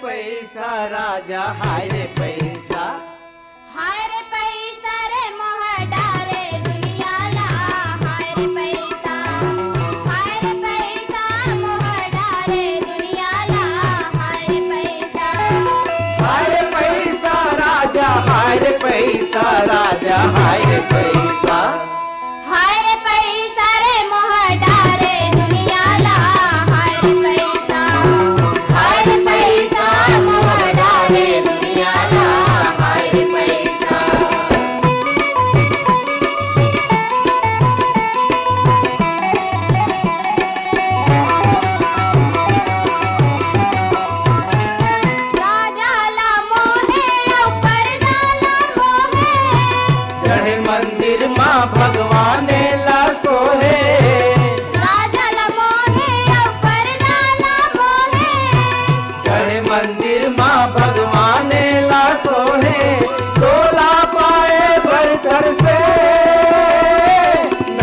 पैसा राजा हाय रे पैसा, हाय रे पैसा रे मोह डारे दुनियाला, हाय रे पैसा, हाय रे पैसा मोह डारे दुनियाला, हाय रे पैसा, हाय रे पैसा राजा हाय रे पैसा राजा हाय रे पैसा, हाय रे पैसा रे मोह डारे दुनियाला, हाय रे पैसा, हाय रे पैसा मोह डारे दुनियाला, हाय रे पैसा। राजाला मोहे ऊपर जाला मोहे, चढ़े मंदिर माँ भगवान ला सोहे, राजाला मोहे ऊपर जाला मोहे, चढ़े मंदिर माँ भगवान ला सोहे, सोला पाए बरतर से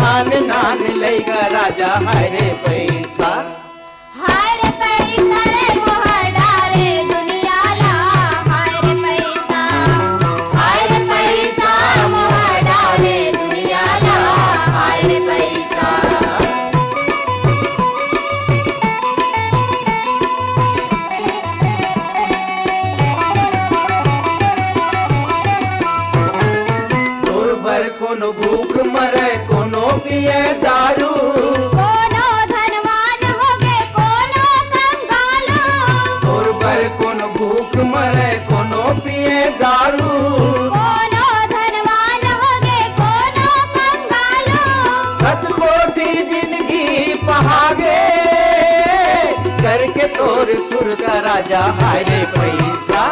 नान नान लेगा राजा हाय रे पैसा, हाय रे पैसा रे मोह डारे दुनियाला, हाय रे पैसा, हाय रे पैसा मोह डारे दुनियाला, हाय रे पैसा। तोर कोनो भूख मरे कोनो पिए दारू, कोनो धनवान होगे कोनो कंगाल, तोर बर कोनो भूख मरे कोनो पिए दारू, कोनो धनवान होगे कोनो कंगाल, सतकोटि जिंदगी पहागे करके तोर सुर का राजा हाय रे पैसा,